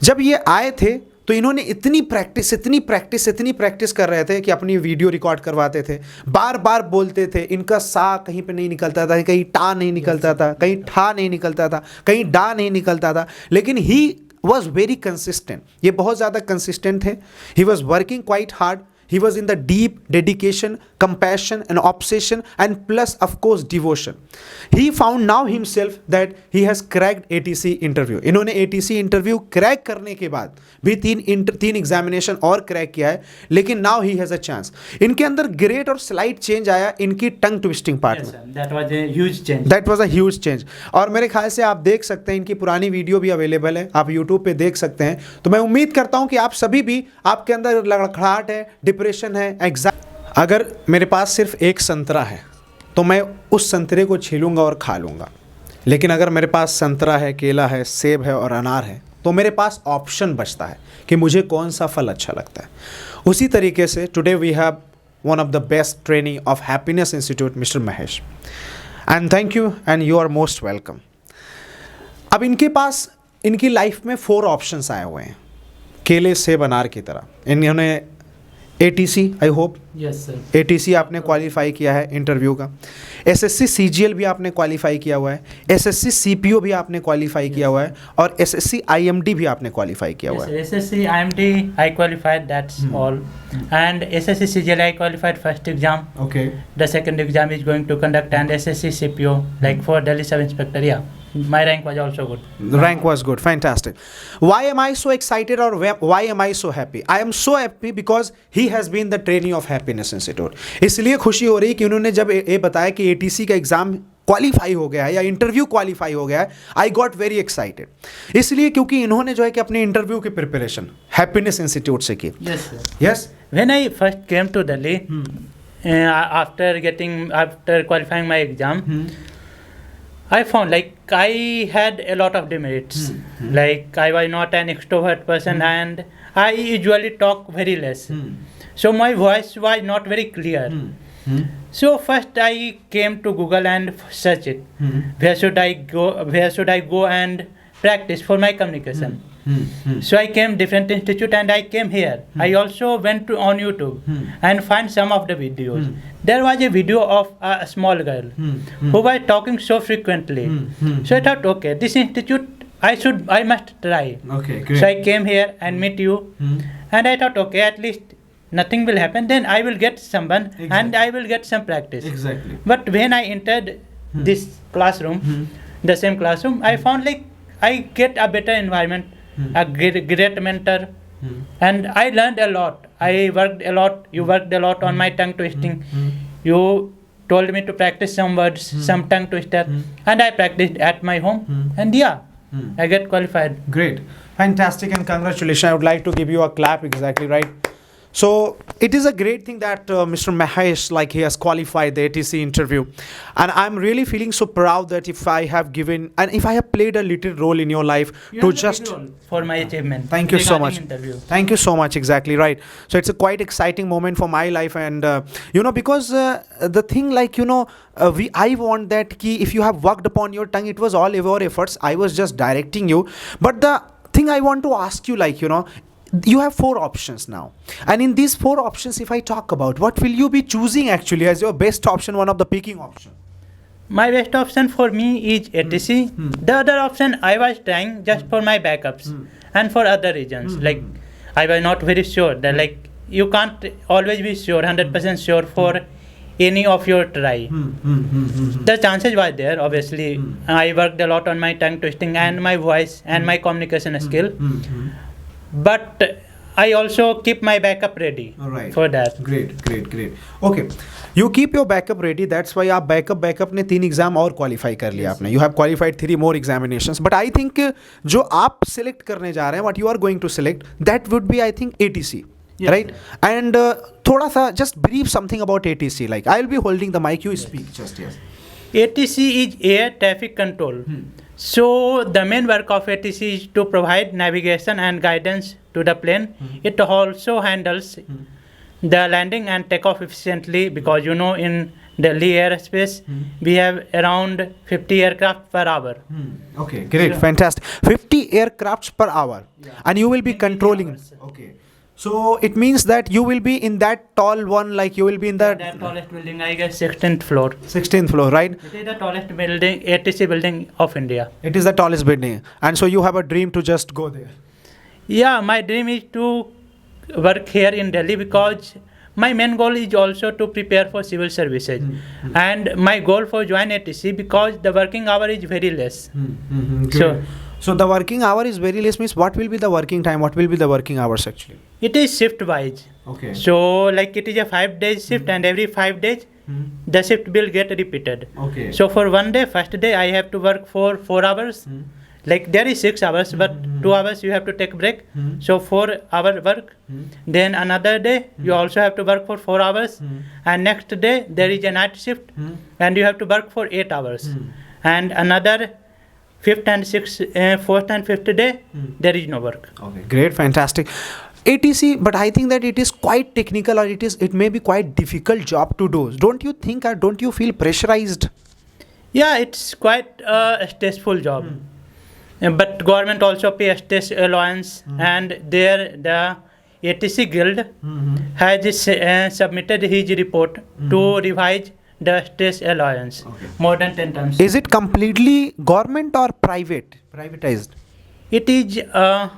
जब ये आए थे तो इन्होंने इतनी प्रैक्टिस कर रहे थे कि अपनी वीडियो रिकॉर्ड करवाते थे, बार बार बोलते थे, इनका सा कहीं पे नहीं निकलता था, कहीं टा नहीं निकलता था, कहीं ठा नहीं निकलता था, कहीं डा नहीं निकलता था, लेकिन ही वॉज वेरी कंसिस्टेंट, ये बहुत ज़्यादा कंसिस्टेंट थे. He was working quite hard. He was in the deep dedication, compassion and obsession and plus of course devotion. He found now himself that he has cracked ATC interview. इन्होंने ATC interview crack करने के बाद भी तीन examination और crack किया है, लेकिन now he has a chance. इनके अंदर ग्रेट और स्लाइट चेंज आया इनकी टंग ट्विस्टिंग पार्ट में. That was a huge change. That was a huge change. और मेरे ख्याल से आप देख सकते हैं, इनकी पुरानी वीडियो भी अवेलेबल है, आप यूट्यूब पे देख सकते हैं. तो मैं उम्मीद करता हूँ कि आप सभी भी, आपके अंदर लड़खड़ाहट है, डिप्रेशन है, अगर मेरे पास सिर्फ एक संतरा है तो मैं उस संतरे को छीलूंगा और खा लूँगा, लेकिन अगर मेरे पास संतरा है, केला है, सेब है और अनार है तो मेरे पास ऑप्शन बचता है कि मुझे कौन सा फल अच्छा लगता है. उसी तरीके से today we have one of the best training of happiness institute mister Mahesh, and thank you and you are most welcome. अब इनके पास इनकी लाइफ में 4 ऑप्शंस आए हुए हैं, केले सेब अनार की तरह. इन्होंने ATC, I hope Yes sir. ATC आपने क्वालिफाई किया है इंटरव्यू का, SSC CGL भी आपने क्वालिफाई किया हुआ है, SSC CPO भी आपने क्वालिफाई किया हुआ है, और SSC IMD भी आपने क्वालिफाई किया हुआ है. Yes, SSC IMD I qualified, that's all. And SSC CGL I qualified first exam. Okay. The second exam is going to conduct, and SSC CPO like for Delhi Sub Inspector. Yeah, my rank was also good. The rank was good, fantastic. Why am I so excited, or why am I so happy? I am so happy because he has been the trainee of Happiness Institute. इसलिए खुशी हो रही कि उन्होंने जब ये बताया कि ATC का एग्ज़ाम क्वालिफाई हो गया है या इंटरव्यू क्वालिफाई हो गया है, आई गॉट वेरी एक्साइटेड. इसलिए क्योंकि इन्होंने जो है कि अपने इंटरव्यू की प्रिपरेशन हैप्पीनेस इंस्टीट्यूट से की. Yes sir. Yes. When I first came to Delhi, after qualifying my exam, I found like I had a lot of demerits. Like I was not an extrovert person, and I usually talk very less. So my voice was not very clear. So first I came to Google and search it. Where should I go? Where should I go and practice for my communication? So I came different institute and I came here. I also went to on YouTube and find some of the videos. There was a video of a small girl who was talking so frequently. So I thought, okay, this institute I must try. Okay, great. So I came here and meet you, and I thought, okay, at least nothing will happen. Then I will get someone and I will get some practice. Exactly. But when I entered this classroom, the same classroom, I found like I get a better environment, a great mentor, and I learned a lot. I worked a lot. You worked a lot on my tongue twisting. You told me to practice some words, some tongue twister, and I practiced at my home. And yeah, I get qualified. Great, fantastic, and congratulations. I would like to give you a clap. Exactly right. So it is a great thing that Mr. Mahesh, like, he has qualified the ATC interview, and I'm really feeling so proud that if I have given and if I have played a little role in your life You to have a just big role for my achievement. Thank you so regarding much. Interview. Thank you so much. Exactly right. So it's a quite exciting moment for my life, and because the thing, like, I want that key. If you have worked upon your tongue, it was all your efforts. I was just directing you. But the thing I want to ask you, like, you have 4 options now, and in these 4 options, if I talk about, what will you be choosing actually as your best option, one of the picking option? My best option for me is ATC. The other option I was trying just for my backups and for other reasons. Like I was not very sure that, like, you can't always be sure, 100% sure for any of your try. The chances were there, obviously. I worked a lot on my tongue twisting and my voice and my communication skill. But I also keep my backup ready. All right. For that. Great. Okay, you keep your backup ready. That's why आप backup ने 3 exam और qualify कर लिया आपने. You have qualified 3 more examinations. But I think जो आप select करने जा रहे हैं, what you are going to select, that would be, I think, ATC. Yes, right? Sir. And थोड़ा सा just brief something about ATC. Like, I will be holding the mic. You speak. Just yes. ATC is air traffic control. So the main work of ATC is to provide navigation and guidance to the plane. It also handles the landing and takeoff efficiently, because in Delhi airspace, we have around 50 aircraft per hour. Okay, great, So- fantastic. 50 aircrafts per hour, and you will be controlling. hours. Okay, so it means that you will be in that tall one, like you will be in the That tallest building, I guess, 16th floor. 16th floor, right? It is the tallest building, ATC building of India. It is the tallest building, and so you have a dream to just go there. Yeah, my dream is to work here in Delhi because my main goal is also to prepare for civil services. And my goal for join ATC because the working hour is very less. So So the working hour is very less. Means what will be the working time? What will be the working hours actually? it is shift wise. Okay. So like it is a 5 day shift and every 5 days the shift will get repeated. Okay. So for one day, first day I have to work for 4 hours. Like there is 6 hours, but 2 hours you have to take break. So 4 hour work. Then another day you also have to work for 4 hours. And next day there is a night shift and you have to work for 8 hours. And another fourth and fifth day there is no work. Okay. Great, fantastic. ATC, but I think that it is quite technical, or it may be quite difficult job to do. Don't you think, or don't you feel pressurized? Yeah, it's quite a stressful job. But government also pay a stress allowance, and there the ATC Guild has submitted his report to revise the stress allowance more than 10 times. Is it completely government or privatized? It is a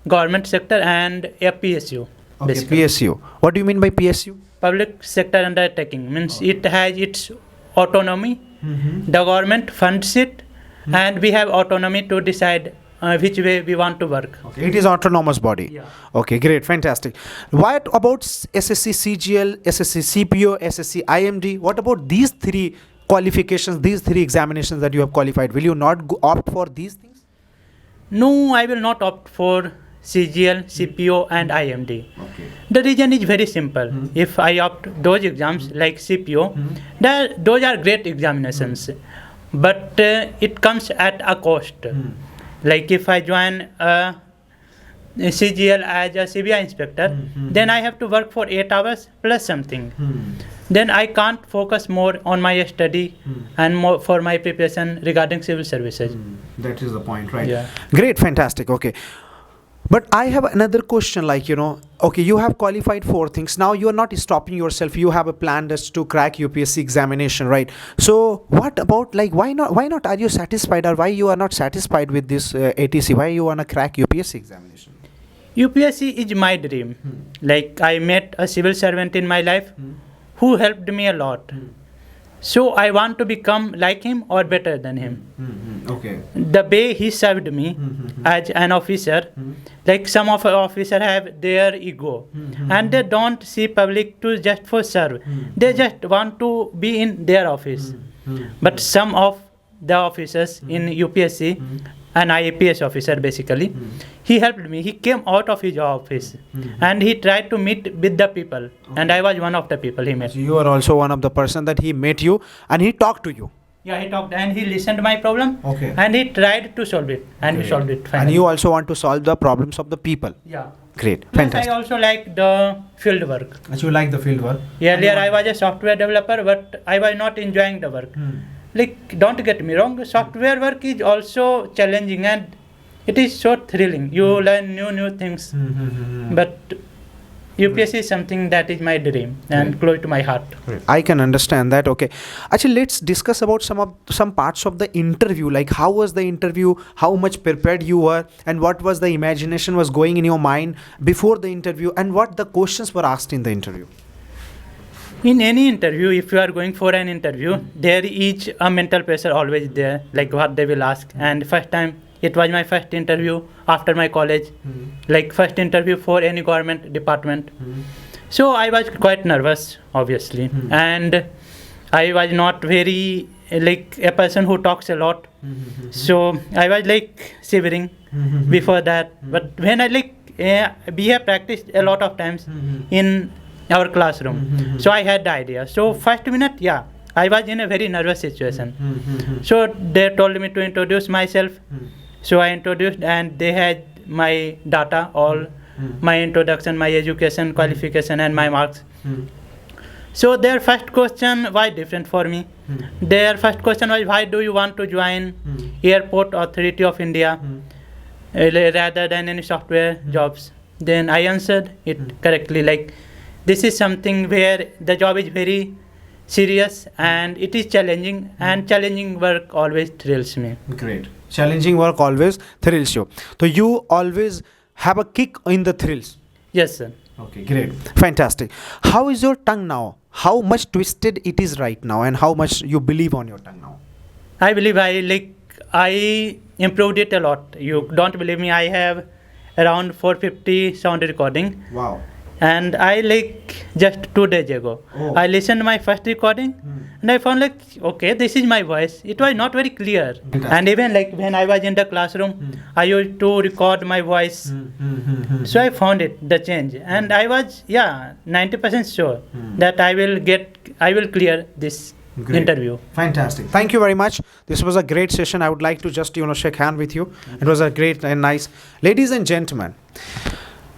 government sector and a PSU. Okay, basically. PSU. What do you mean by PSU? Public sector undertaking means it has its autonomy. The government funds it, and we have autonomy to decide which way we want to work. Okay. It is autonomous body. Yeah. Okay, great, fantastic. What about SSC CGL, SSC CPO, SSC IMD? What about these 3 qualifications, these 3 examinations that you have qualified? Will you not opt for these things? No, I will not opt for CGL, CPO, and IMD. Okay. The reason is very simple. If I opt those exams like CPO, those are great examinations, but it comes at a cost. Like if I join CGL as a CBI inspector, then I have to work for 8 hours plus something. Then I can't focus more on my study and more for my preparation regarding civil services. That is the point, right? Yeah. Great, fantastic. Okay. But I have another question, like, okay, you have qualified 4 things. Now you are not stopping yourself. You have a plan just to crack UPSC examination, right? So what about, like, why not are you satisfied, or why you are not satisfied with this ATC? Why you want to crack UPSC examination? UPSC is my dream. Like I met a civil servant in my life who helped me a lot. So I want to become like him or better than him. Okay. The way he served me as an officer, like some of our officers have their ego and they don't see public to just for serve. They just want to be in their office. But some of the officers in UPSC, an IAPS officer basically, he helped me. He came out of his office and he tried to meet with the people, and I was one of the people he met. So you are also one of the person that he met you and he talked to you. Yeah, he talked and he listened to my problem. Okay. And he tried to solve it, and he solved it finally. And you also want to solve the problems of the people. Yeah. Great, Plus fantastic. I also like the field work. You like the field work? Earlier I was a software developer, but I was not enjoying the work. Like, don't get me wrong, software work is also challenging and it is so thrilling. You learn new things. But UPSC is something that is my dream and close to my heart. I can understand that. Okay, actually, let's discuss about some parts of the interview. Like, how was the interview? How much prepared you were, and what was the imagination was going in your mind before the interview, and what the questions were asked in the interview. In any interview, if you are going for an interview, there is a mental pressure always there, like what they will ask. And first time, it was my first interview after my college, like first interview for any government department. So I was quite nervous, obviously, and I was not very like a person who talks a lot. So I was like shivering before that. But when I we have practiced a lot of times in our classroom, so I had the idea. So first minute, yeah, I was in a very nervous situation. So they told me to introduce myself. So I introduced, and they had my data, all my introduction, my education, qualification, and my marks. So their first question was different for me. Their first question was, why do you want to join Airport Authority of India rather than any software jobs? Then I answered it correctly, like this is something where the job is very serious and it is challenging, and challenging work always thrills me. Great. Challenging work always thrills you. So you always have a kick in the thrills. Yes, sir. Okay, great. Fantastic. How is your tongue now? How much twisted it is right now, and how much you believe on your tongue now? I believe I improved it a lot. You don't believe me, I have around 450 sound recording. Wow. And I just 2 days ago, I listened my first recording and I found okay, this is my voice. It was not very clear. And even when I was in the classroom, I used to record my voice. So I found the change, and I was 90% sure that I will clear this interview. Fantastic. Thank you very much. This was a great session. I would like to just shake hand with you. It was a great and nice. Ladies and gentlemen,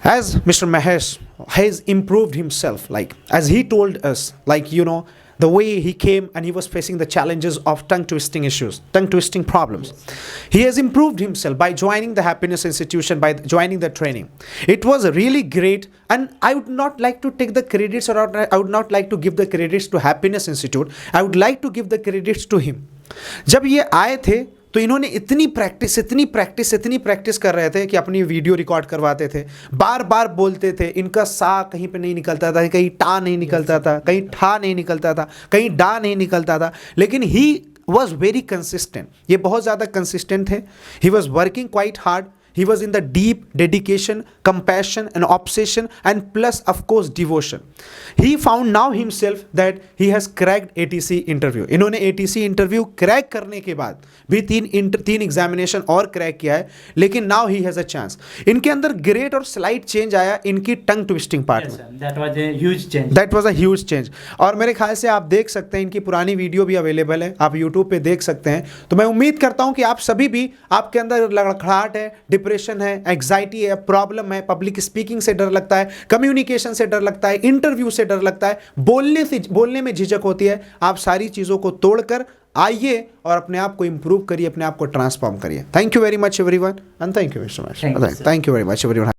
as Mr. Mahesh has improved himself, as he told us, the way he came and he was facing the challenges of tongue twisting issues, tongue twisting problems. He has improved himself by joining the Happiness Institution, by joining the training. It was really great, and I would not like to take the credits, or I would not like to give the credits to Happiness Institute. I would like to give the credits to him. जब ये आए थे तो इन्होंने इतनी practice कर रहे थे कि अपनी वीडियो रिकॉर्ड करवाते थे, बार बार बोलते थे, इनका सा कहीं पे नहीं निकलता था, कहीं टा नहीं निकलता था, कहीं ठा नहीं निकलता था, कहीं डा नहीं निकलता था, लेकिन ही वॉज वेरी कंसिस्टेंट. ये बहुत ज़्यादा कंसिस्टेंट थे. He was working quite hard. He was in the deep dedication, compassion and obsession, and plus of course devotion. He found now himself that he has cracked ATC interview. इन्होंने ATC interview crack करने के बाद भी तीन examination और crack किया है, लेकिन now he has a chance. इनके अंदर ग्रेट और स्लाइट चेंज आया इनकी टंग ट्विस्टिंग पार्ट में. That was a huge change. That was a huge change. और मेरे ख्याल से आप देख सकते हैं, इनकी पुरानी वीडियो भी अवेलेबल है, आप यूट्यूब पे देख सकते हैं. तो मैं उम्मीद करता हूं कि आप सभी भी, आपके अंदर लड़खड़ाहट है, डिप्रेशन है, एग्जाइटी है, प्रॉब्लम है, पब्लिक स्पीकिंग से डर लगता है, कम्युनिकेशन से डर लगता है, इंटरव्यू से डर लगता है, बोलने में झिझक होती है, आप सारी चीज़ों को तोड़कर आइए और अपने आप को इंप्रूव करिए, अपने आप को ट्रांसफॉर्म करिए. Thank you very much everyone, and thank you mister Mahesh. Thank you very much everyone.